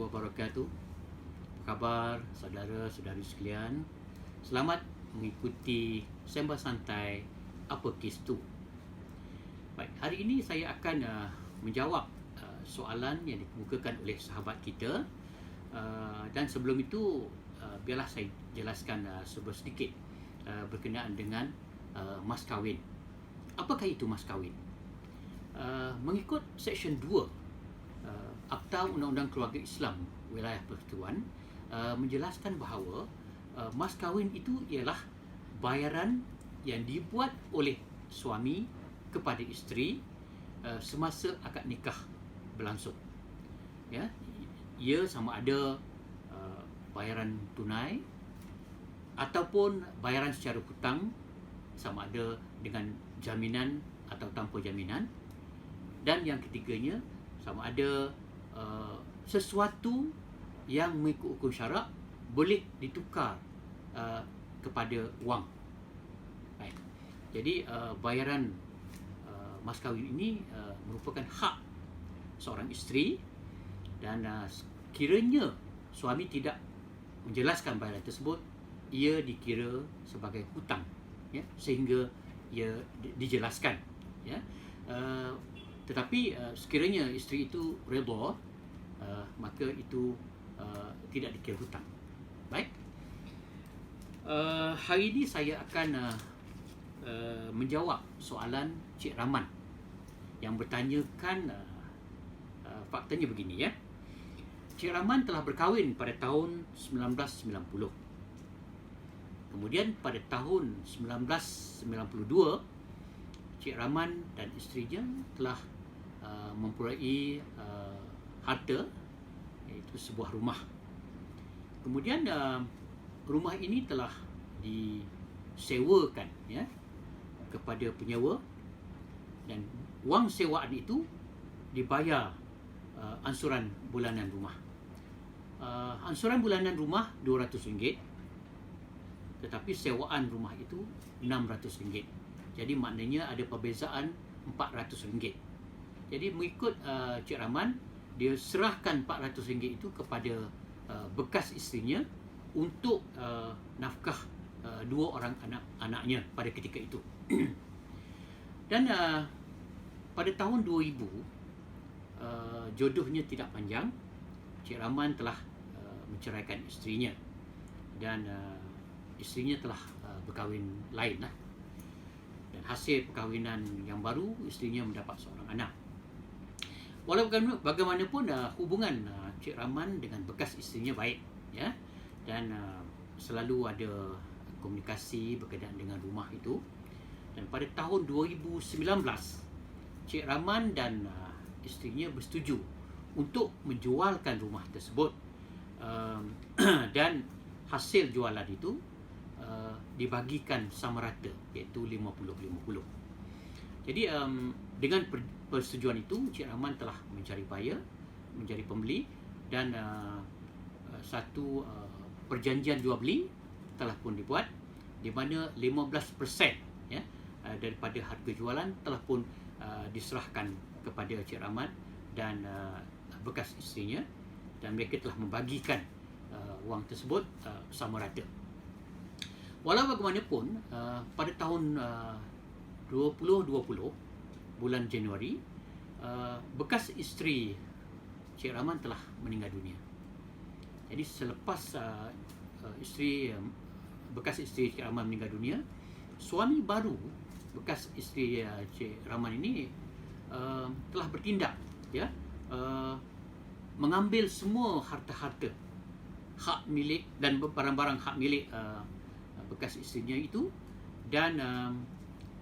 wabarakatuh. Apa khabar saudara-saudari sekalian? Selamat mengikuti Sembang Santai Apa Kes Tu. Baik, hari ini saya akan menjawab soalan yang dikemukakan oleh sahabat kita. Dan sebelum itu, biarlah saya jelaskan sedikit berkenaan dengan mas kahwin. Apakah itu mas kahwin? Mengikut Seksyen 2 Akta Undang-Undang Keluarga Islam Wilayah Persekutuan menjelaskan bahawa mas kahwin itu ialah bayaran yang dibuat oleh suami kepada isteri semasa akad nikah berlangsung. Ya, ia sama ada bayaran tunai ataupun bayaran secara hutang, sama ada dengan jaminan atau tanpa jaminan, dan yang ketiganya sama ada sesuatu yang mengikut hukum syarak boleh ditukar kepada wang. Baik. Jadi bayaran mas kahwin ini merupakan hak seorang isteri, dan kiranya suami tidak menjelaskan bayaran tersebut, ia dikira sebagai hutang, ya, sehingga ia dijelaskan, ya. Tetapi sekiranya isteri itu redha, maka itu tidak dikira hutang. Baik. Hari ini saya akan menjawab soalan Cik Rahman yang bertanyakan, faktanya begini, ya. Cik Rahman telah berkahwin pada tahun 1990. Kemudian pada tahun 1992, Cik Rahman dan isterinya telah mempunyai harta, iaitu sebuah rumah. Kemudian rumah ini telah disewakan, ya, kepada penyewa, dan wang sewaan itu dibayar ansuran bulanan rumah. Ansuran bulanan rumah RM200, tetapi sewaan rumah itu RM600. Jadi maknanya ada perbezaan RM400. Jadi mengikut Cik Rahman, dia serahkan RM400 itu kepada bekas isterinya untuk nafkah dua orang anak-anaknya pada ketika itu. Dan pada tahun 2000, jodohnya tidak panjang, Cik Rahman telah menceraikan isterinya, dan isterinya telah berkahwin lain lah. Dan hasil perkahwinan yang baru, isterinya mendapat seorang anak. Walau bagaimanapun, hubungan Cik Rahman dengan bekas isterinya baik, ya, dan selalu ada komunikasi berkaitan dengan rumah itu. Dan pada tahun 2019, Cik Rahman dan isterinya bersetuju untuk menjualkan rumah tersebut, dan hasil jualan itu dibagikan sama rata, iaitu 50-50. Jadi dengan persetujuan itu, Cik Rahman telah mencari buyer, mencari pembeli, dan satu perjanjian jual beli telah pun dibuat, di mana 15%, ya, daripada harga jualan telah pun diserahkan kepada Cik Rahman dan bekas isterinya, dan mereka telah membagikan wang tersebut sama rata. Walau bagaimanapun, pada tahun 2020 bulan Januari, bekas isteri Cik Rahman telah meninggal dunia. Jadi selepas bekas isteri Cik Rahman meninggal dunia, suami baru bekas isteri Cik Rahman ini telah bertindak, ya, mengambil semua harta-harta hak milik dan barang-barang hak milik bekas isterinya itu, dan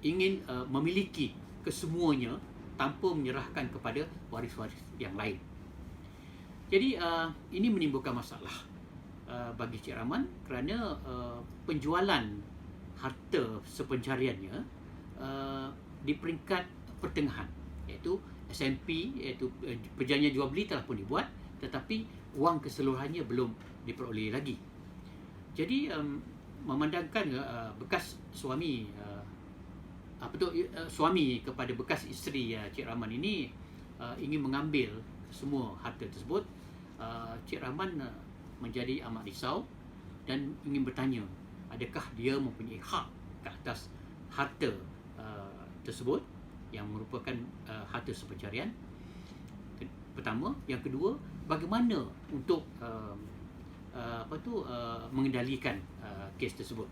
ingin memiliki kesemuanya tanpa menyerahkan kepada waris-waris yang lain. Jadi ini menimbulkan masalah bagi Cik Rahman, kerana penjualan harta sepencariannya di peringkat pertengahan, iaitu SMP, iaitu perjanjian jual beli telah pun dibuat, tetapi wang keseluruhannya belum diperoleh lagi. Jadi memandangkan bekas suami suami kepada bekas isteri Cik Rahman ini ingin mengambil semua harta tersebut, Cik Rahman menjadi amat risau dan ingin bertanya, adakah dia mempunyai hak ke atas harta tersebut yang merupakan harta sepencarian. Pertama, yang kedua, bagaimana untuk mengendalikan kes tersebut.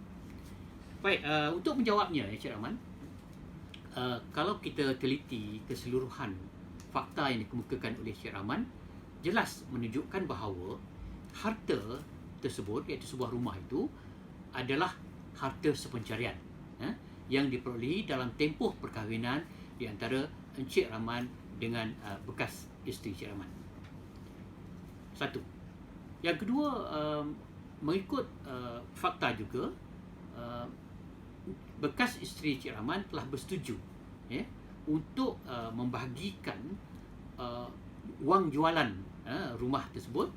Baik, untuk menjawabnya Cik Rahman, kalau kita teliti keseluruhan fakta yang dikemukakan oleh Cik Rahman, jelas menunjukkan bahawa harta tersebut, iaitu sebuah rumah itu, adalah harta sepencarian yang diperolehi dalam tempoh perkahwinan di antara Encik Rahman dengan bekas isteri Cik Rahman. Satu. Yang kedua, mengikut fakta juga, bekas isteri Cik Rahman telah bersetuju untuk membahagikan wang jualan rumah tersebut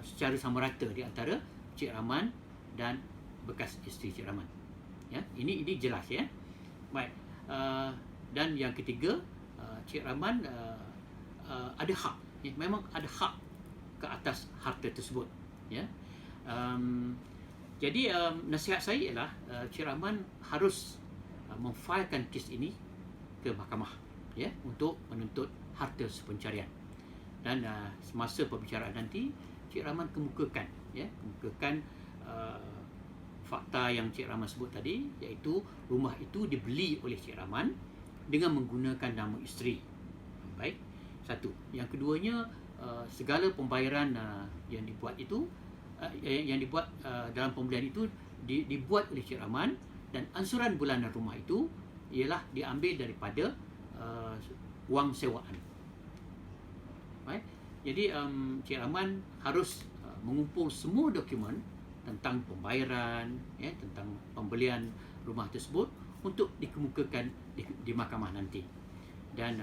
secara sama rata di antara Cik Rahman dan bekas isteri Cik Rahman. Ini jelas ya. Baik. Dan yang ketiga, Cik Rahman ada hak, memang ada hak ke atas harta tersebut. Jadi nasihat saya ialah Cik Rahman harus memfailkan kes ini ke mahkamah untuk menuntut harta sepencarian. Dan semasa perbicaraan nanti, Cik Rahman kemukakan fakta yang Cik Rahman sebut tadi, iaitu rumah itu dibeli oleh Cik Rahman dengan menggunakan nama isteri. Baik, satu. Yang keduanya, segala pembayaran yang dibuat itu, dalam pembelian itu dibuat oleh Cik Rahman, dan ansuran bulanan rumah itu ialah diambil daripada wang sewaan. Baik. Jadi Cik Rahman harus mengumpul semua dokumen tentang pembayaran, tentang pembelian rumah tersebut untuk dikemukakan di mahkamah nanti. Dan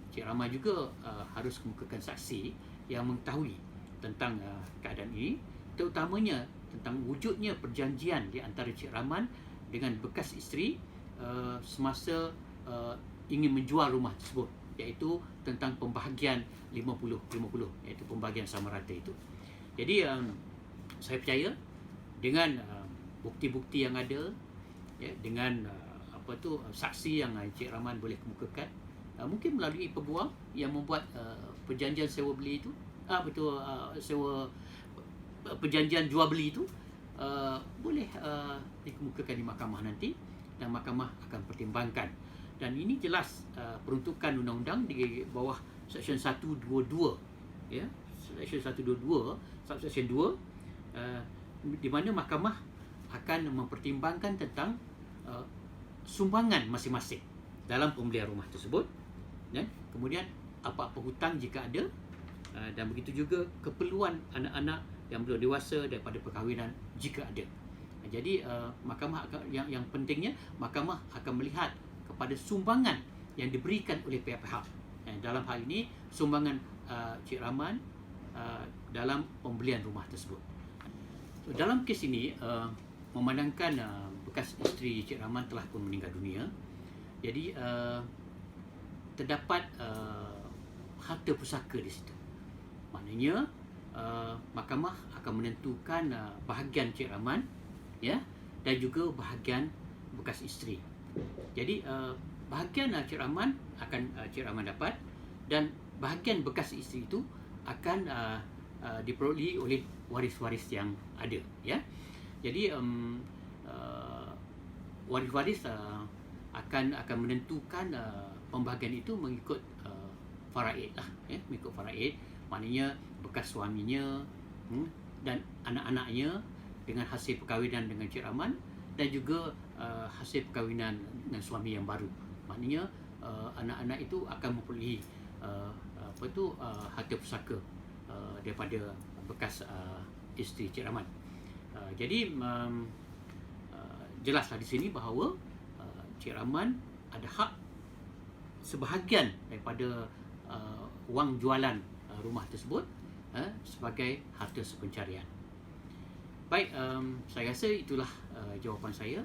Cik Rahman juga harus kemukakan saksi yang mengetahui tentang keadaan ini, terutamanya tentang wujudnya perjanjian di antara Cik Rahman dengan bekas isteri semasa ingin menjual rumah tersebut, iaitu tentang pembahagian 50-50, iaitu pembahagian sama rata itu. Jadi saya percaya dengan bukti-bukti yang ada, dengan saksi yang Cik Rahman boleh kemukakan, mungkin melalui peguam yang membuat perjanjian sewa beli itu, sewa perjanjian jual beli itu, boleh dikemukakan di mahkamah nanti, dan mahkamah akan pertimbangkan. Dan ini jelas peruntukan undang-undang di bawah Seksyen 122, Seksyen 122, Subseksyen 2, di mana mahkamah akan mempertimbangkan tentang sumbangan masing-masing dalam pembelian rumah tersebut, kemudian apa-apa hutang jika ada, dan begitu juga keperluan anak-anak yang belum dewasa daripada perkahwinan jika ada. Jadi mahkamah yang pentingnya, mahkamah akan melihat kepada sumbangan yang diberikan oleh pihak-pihak. Dalam hal ini sumbangan Cik Rahman dalam pembelian rumah tersebut. Dalam kes ini, memandangkan bekas isteri Cik Rahman telah pun meninggal dunia, jadi terdapat harta pusaka di situ. Maknanya mahkamah akan menentukan bahagian Cik Rahman, dan juga bahagian bekas isteri. Jadi bahagian Cik Rahman akan Cik Rahman dapat, dan bahagian bekas isteri itu akan diperolehi oleh waris-waris yang ada. Jadi waris-waris akan menentukan pembahagian itu mengikut faraid lah, mengikut faraid. Maknanya bekas suaminya dan anak-anaknya dengan hasil perkahwinan dengan Cik Rahman, dan juga hasil perkahwinan dengan suami yang baru. Maknanya anak-anak itu akan memperolehi harta pusaka daripada bekas isteri Cik Rahman. Jadi jelaslah di sini bahawa Cik Rahman ada hak sebahagian daripada wang jualan rumah tersebut sebagai harta sepencarian. Baik, saya rasa itulah jawapan saya,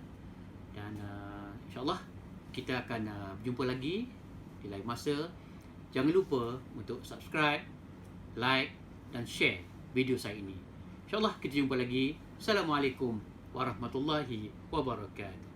dan insyaAllah kita akan berjumpa lagi di lain masa. Jangan lupa untuk subscribe, like dan share video saya ini. InsyaAllah kita jumpa lagi. Assalamualaikum warahmatullahi wabarakatuh.